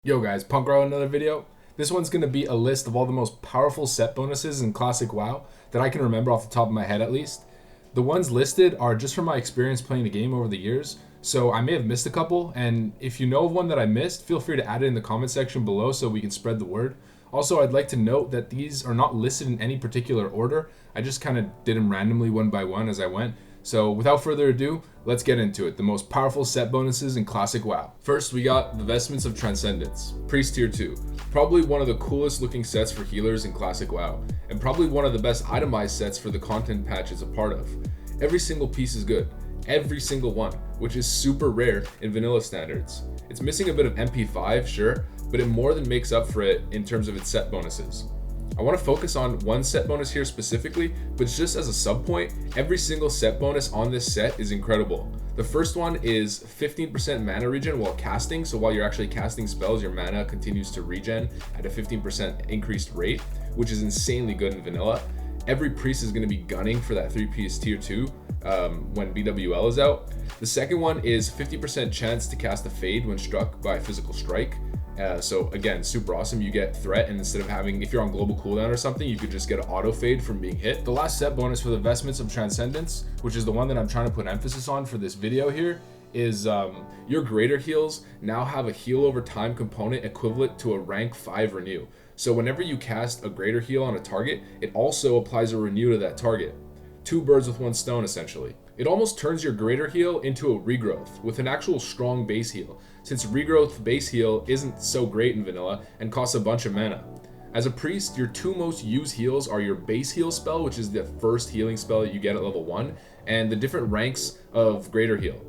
Yo guys, Punkrat another video. This one's going to be a list of all the most powerful set bonuses in Classic WoW that I can remember off the top of my head at least. The ones listed are just from my experience playing the game over the years, so I may have missed a couple, and if you know of one that I missed, feel free to add it in the comment section below so we can spread the word. Also, I'd like to note that these are not listed in any particular order. I just kind of did them randomly one by one as I went. So without further ado, let's get into it. The most powerful set bonuses in Classic WoW. First, we got the Vestments of Transcendence, Priest Tier 2. Probably one of the coolest looking sets for healers in Classic WoW, and probably one of the best itemized sets for the content patch it's a part of. Every single piece is good. Every single one, which is super rare in vanilla standards. It's missing a bit of MP5, sure, but it more than makes up for it in terms of its set bonuses. I want to focus on one set bonus here specifically, but just as a sub point, every single set bonus on this set is incredible. The first one is 15% mana regen while casting, so while you're actually casting spells, your mana continues to regen at a 15% increased rate, which is insanely good in vanilla. Every priest is going to be gunning for that 3-piece tier 2 when BWL is out. The second one is 50% chance to cast a fade when struck by a physical strike. So again, super awesome. You get threat, and instead of having, if you're on global cooldown or something, you could just get an auto fade from being hit. The last set bonus for the Vestments of Transcendence, which is the one that I'm trying to put emphasis on for this video here, is your greater heals now have a heal over time component equivalent to a rank 5 renew. So whenever you cast a greater heal on a target, it also applies a renew to that target. Two birds with one stone essentially. It almost turns your greater heal into a regrowth with an actual strong base heal, since regrowth base heal isn't so great in vanilla and costs a bunch of mana. As a priest, your two most used heals are your base heal spell, which is the first healing spell that you get at level 1, and the different ranks of greater heal.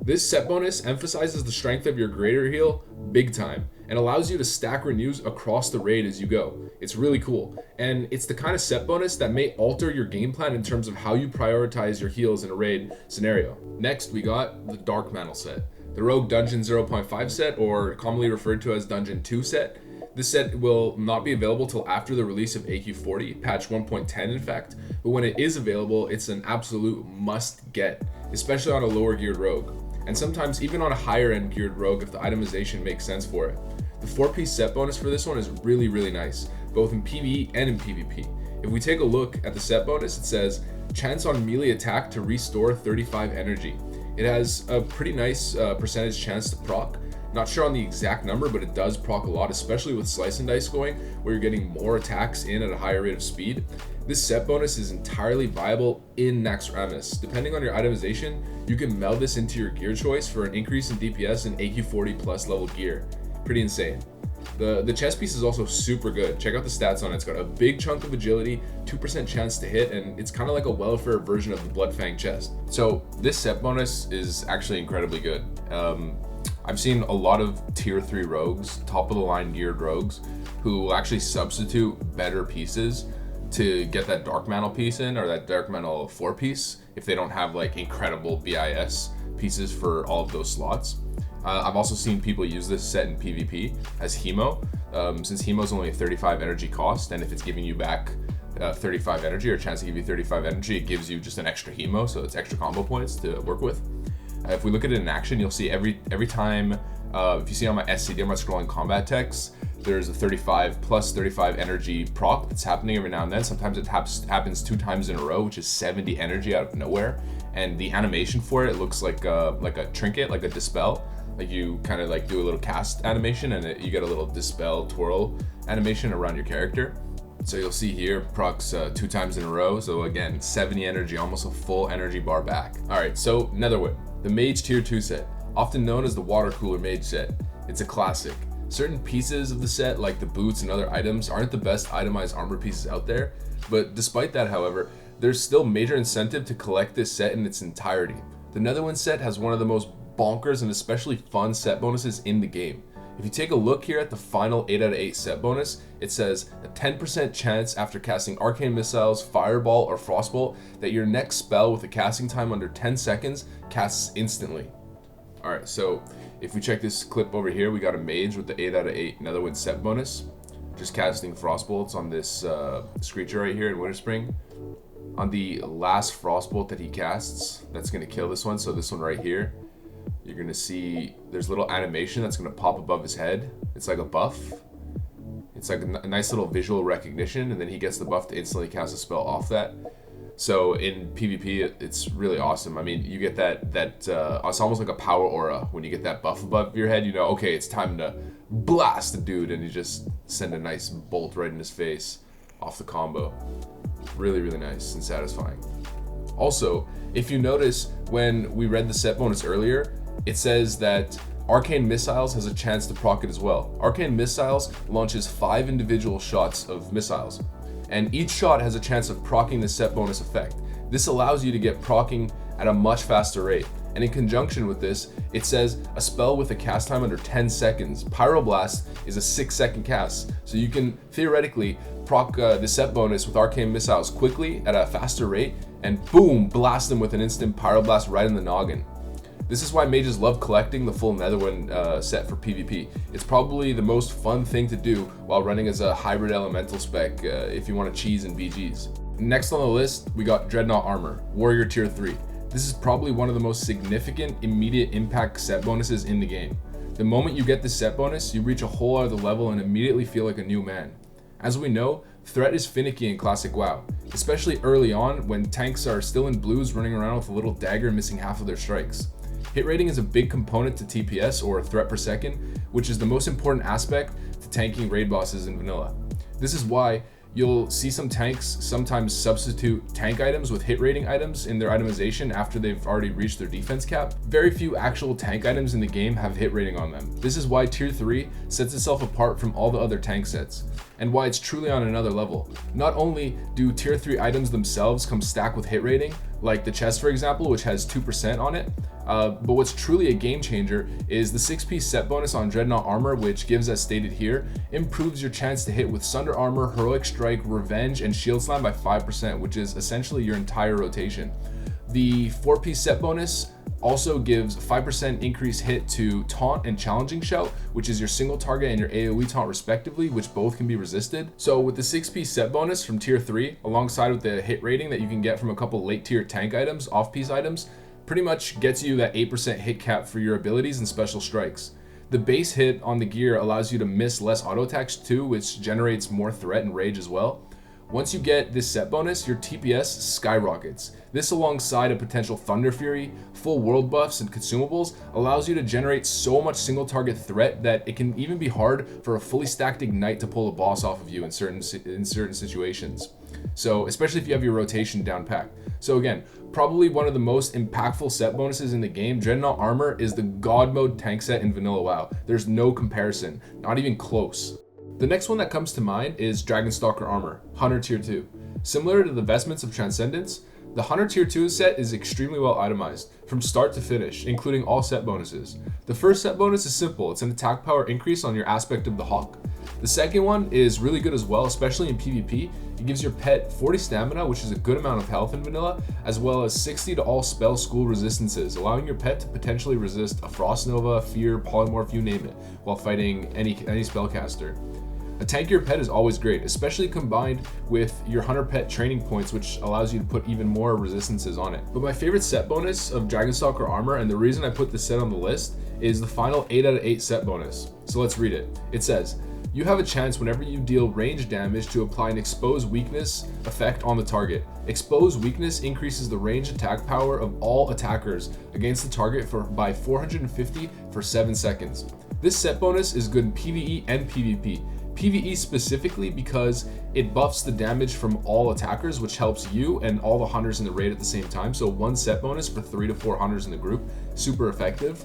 This set bonus emphasizes the strength of your greater heal big time and allows you to stack renews across the raid as you go. It's really cool, and it's the kind of set bonus that may alter your game plan in terms of how you prioritize your heals in a raid scenario. Next, we got the Darkmantle set, the Rogue Dungeon 0.5 set, or commonly referred to as Dungeon 2 set. This set will not be available till after the release of AQ40, patch 1.10 in fact, but when it is available, it's an absolute must get, especially on a lower geared rogue, and sometimes even on a higher end geared rogue if the itemization makes sense for it. The 4-piece set bonus for this one is really nice, both in PvE and in PvP. If we take a look at the set bonus, it says chance on melee attack to restore 35 energy. It has a pretty nice percentage chance to proc. Not sure on the exact number, but it does proc a lot, especially with slice and dice going, where you're getting more attacks in at a higher rate of speed. This set bonus is entirely viable in Naxxramas. Depending on your itemization, you can meld this into your gear choice for an increase in DPS and AQ40 plus level gear. Pretty insane. The chest piece is also super good. Check out the stats on it. It's got a big chunk of agility, 2% chance to hit, and it's kind of like a welfare version of the Bloodfang chest. So this set bonus is actually incredibly good. I've seen a lot of tier 3 rogues, top of the line geared rogues, who will actually substitute better pieces to get that Darkmantle piece in, or that Darkmantle 4-piece, if they don't have like incredible BIS pieces for all of those slots. I've also seen people use this set in PvP as Hemo, since Hemo is only a 35 energy cost, and if it's giving you back 35 energy, or a chance to give you 35 energy, it gives you just an extra Hemo, so it's extra combo points to work with. If we look at it in action, you'll see every time, if you see on my SCD, on my scrolling combat text, there's a 35 plus 35 energy proc that's happening every now and then. Sometimes it happens 2 times in a row, which is 70 energy out of nowhere, and the animation for it looks like a trinket, like a dispel. Like you kind of like do a little cast animation, and you get a little dispel twirl animation around your character. So you'll see here procs 2 times in a row. So again, 70 energy, almost a full energy bar back. All right, so Netherwind, the Mage Tier 2 set, often known as the Water Cooler Mage set. It's a classic. Certain pieces of the set, like the boots and other items, aren't the best itemized armor pieces out there. But despite that, however, there's still major incentive to collect this set in its entirety. The Netherwind set has one of the most bonkers and especially fun set bonuses in the game. If you take a look here at the final 8 out of 8 set bonus, it says a 10% chance after casting Arcane Missiles, Fireball, or Frostbolt that your next spell with a casting time under 10 seconds casts instantly. Alright, so if we check this clip over here, we got a mage with the 8 out of 8 Netherwind set bonus, just casting Frostbolts on this Screecher right here in Winterspring. On the last Frostbolt that he casts, that's going to kill this one, so this one right here, you're gonna see there's a little animation that's gonna pop above his head. It's like a buff. It's like a nice little visual recognition, and then he gets the buff to instantly cast a spell off that. So in PvP, it's really awesome. I mean, you get that it's almost like a power aura when you get that buff above your head. You know, okay, it's time to blast the dude, and you just send a nice bolt right in his face off the combo. Really, really nice and satisfying. Also, if you notice when we read the set bonus earlier, it says that Arcane Missiles has a chance to proc it as well. Arcane Missiles launches 5 individual shots of missiles, and each shot has a chance of proccing the set bonus effect. This allows you to get proccing at a much faster rate. And in conjunction with this, it says a spell with a cast time under 10 seconds. Pyroblast is a 6-second cast, so you can theoretically proc the set bonus with Arcane Missiles quickly at a faster rate, and boom, blast them with an instant Pyroblast right in the noggin. This is why mages love collecting the full Netherwind set for PvP. It's probably the most fun thing to do while running as a hybrid elemental spec if you want to cheese in BGs. Next on the list, we got Dreadnought Armor, Warrior Tier 3. This is probably one of the most significant immediate impact set bonuses in the game. The moment you get this set bonus, you reach a whole other level and immediately feel like a new man. As we know, threat is finicky in Classic WoW, especially early on when tanks are still in blues running around with a little dagger missing half of their strikes. Hit rating is a big component to TPS, or threat per second, which is the most important aspect to tanking raid bosses in vanilla. This is why you'll see some tanks sometimes substitute tank items with hit rating items in their itemization after they've already reached their defense cap. Very few actual tank items in the game have hit rating on them. This is why Tier 3 sets itself apart from all the other tank sets, and why it's truly on another level. Not only do Tier 3 items themselves come stacked with hit rating, like the chest for example, which has 2% on it, but what's truly a game changer is the 6-piece set bonus on Dreadnought Armor, which gives, as stated here, improves your chance to hit with Sunder Armor, Heroic Strike, Revenge, and Shield Slam by 5%, which is essentially your entire rotation. The 4-piece set bonus also gives 5% increased hit to Taunt and Challenging Shout, which is your single target and your AoE taunt respectively, which both can be resisted. So with the 6-piece set bonus from Tier 3, alongside with the hit rating that you can get from a couple late tier tank items, off-piece items, pretty much gets you that 8% hit cap for your abilities and special strikes. The base hit on the gear allows you to miss less auto attacks too, which generates more threat and rage as well. Once you get this set bonus, your TPS skyrockets. This, alongside a potential Thunder Fury, full world buffs, and consumables, allows you to generate so much single target threat that it can even be hard for a fully stacked Ignite to pull a boss off of you in certain situations. So, especially if you have your rotation down pat. So again, probably one of the most impactful set bonuses in the game. Dreadnought Armor is the god mode tank set in vanilla WoW. There's no comparison, not even close. The next one that comes to mind is Dragonstalker Armor, Hunter Tier 2. Similar to the Vestments of Transcendence, the Hunter Tier 2 set is extremely well itemized, from start to finish, including all set bonuses. The first set bonus is simple, it's an attack power increase on your aspect of the Hawk. The second one is really good as well, especially in PvP. It gives your pet 40 stamina, which is a good amount of health in vanilla, as well as 60 to all spell school resistances, allowing your pet to potentially resist a Frost Nova, Fear, Polymorph, you name it, while fighting any spellcaster. A tankier pet is always great, especially combined with your hunter pet training points, which allows you to put even more resistances on it. But my favorite set bonus of Dragonstalker Armor, and the reason I put this set on the list, is the final 8 out of 8 set bonus. So let's read it. It says, you have a chance whenever you deal range damage to apply an Expose Weakness effect on the target. Expose Weakness increases the range attack power of all attackers against the target by 450 for 7 seconds. This set bonus is good in PvE and PvP. PvE specifically because it buffs the damage from all attackers, which helps you and all the hunters in the raid at the same time. So one set bonus for 3 to 4 hunters in the group, super effective.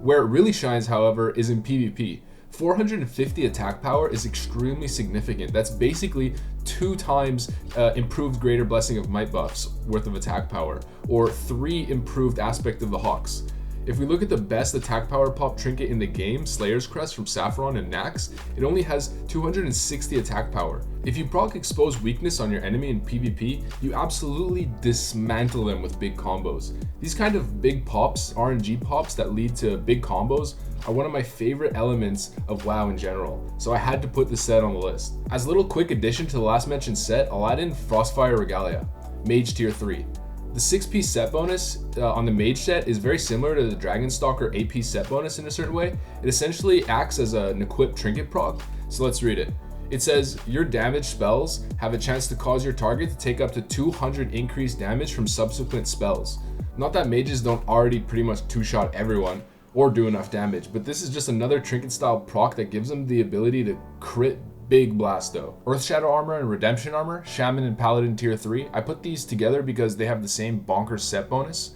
Where it really shines, however, is in PvP. 450 attack power is extremely significant. That's basically 2 times improved Greater Blessing of Might buffs worth of attack power, or 3 improved Aspect of the Hawks. If we look at the best attack power pop trinket in the game, Slayer's Crest from Saffron and Nax, it only has 260 attack power. If you proc Expose Weakness on your enemy in PvP, you absolutely dismantle them with big combos. These kind of big pops, RNG pops that lead to big combos, are one of my favorite elements of WoW in general, so I had to put this set on the list. As a little quick addition to the last mentioned set, I'll add in FROSTFIRE Regalia, Mage Tier 3. The 6-piece set bonus on the mage set is very similar to the Dragonstalker 8-piece set bonus in a certain way. It essentially acts as an equipped trinket proc, so let's read it. It says, your damage spells have a chance to cause your target to take up to 200 increased damage from subsequent spells. Not that mages don't already pretty much two-shot everyone or do enough damage, but this is just another trinket style proc that gives them the ability to crit big blasto. EARTHSHATTER armor and redemption armor, shaman and paladin tier 3. I put these together because they have the same bonkers set bonus.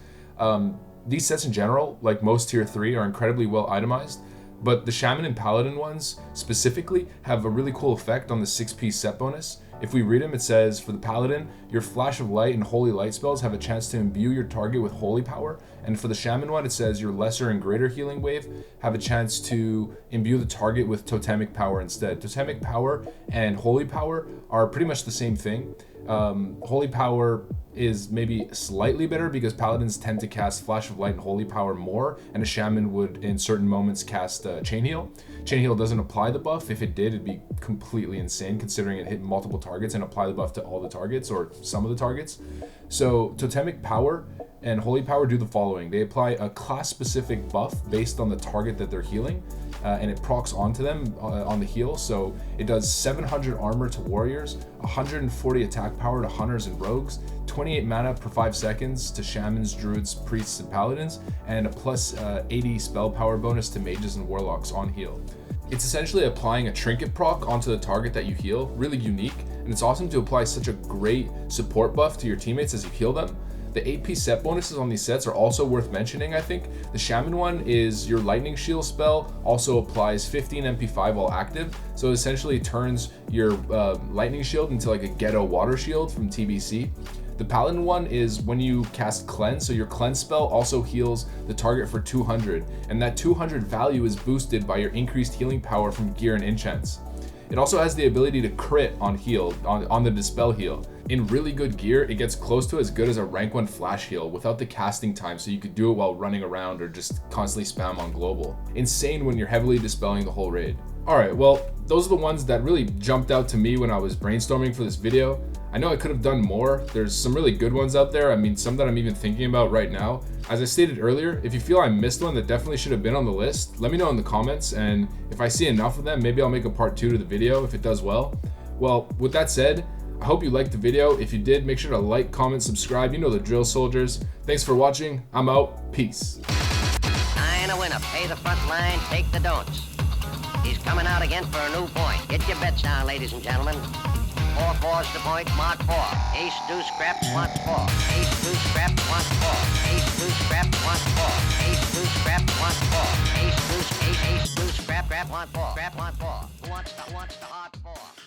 These sets in general, like most tier 3, are incredibly well itemized, but the shaman and paladin ones specifically have a really cool effect on the 6-piece set bonus. If we read them, it says, for the paladin, your flash of light and holy light spells have a chance to imbue your target with holy power. And for the shaman one, it says your lesser and greater healing wave have a chance to imbue the target with totemic power instead. Totemic power and holy power are pretty much the same thing. Holy power is maybe slightly better because paladins tend to cast flash of light and holy power more, and a shaman would in certain moments cast chain heal. Chain heal doesn't apply the buff. If it did, it'd be completely insane considering it hit multiple targets and apply the buff to all the targets or some of the targets. So totemic power and holy power do the following. They apply a class specific buff based on the target that they're healing, and it procs onto them on the heal. So it does 700 armor to warriors, 140 attack power to hunters and rogues, 28 mana per 5 seconds to shamans, druids, priests, and paladins, and a plus 80 spell power bonus to mages and warlocks on heal. It's essentially applying a trinket proc onto the target that you heal, really unique, and it's awesome to apply such a great support buff to your teammates as you heal them. The 8-piece set bonuses on these sets are also worth mentioning, I think. The shaman one is your lightning shield spell also applies 15 MP5 while active, so it essentially turns your lightning shield into like a ghetto water shield from TBC. The paladin one is when you cast cleanse, so your cleanse spell also heals the target for 200, and that 200 value is boosted by your increased healing power from gear and enchants. It also has the ability to crit on heal, on the dispel heal. In really good gear, it gets close to as good as a rank 1 flash heal without the casting time, so you could do it while running around or just constantly spam on global. Insane when you're heavily dispelling the whole raid. Alright, well, those are the ones that really jumped out to me when I was brainstorming for this video. I know I could have done more. There's some really good ones out there. I mean, some that I'm even thinking about right now. As I stated earlier, if you feel I missed one that definitely should have been on the list, let me know in the comments, and if I see enough of them, maybe I'll make a part 2 to the video if it does well. Well, with that said, I hope you liked the video. If you did, make sure to like, comment, subscribe. You know the drill, soldiers. Thanks for watching. I'm out. Peace. I ain't a winner. Pay the front line, take the don'ts. He's coming out again for a new point. Get your bets down, ladies and gentlemen. 4-4's the point, mark 4. Ace, deuce, scrap, wants 4. Ace, deuce, scrap, wants 4. Ace, deuce, scrap, wants 4. Ace, deuce, scrap, wants 4. Ace, deuce, ace, deuce, scrap, wants 4. Scrap, wants 4. Who wants the odd 4?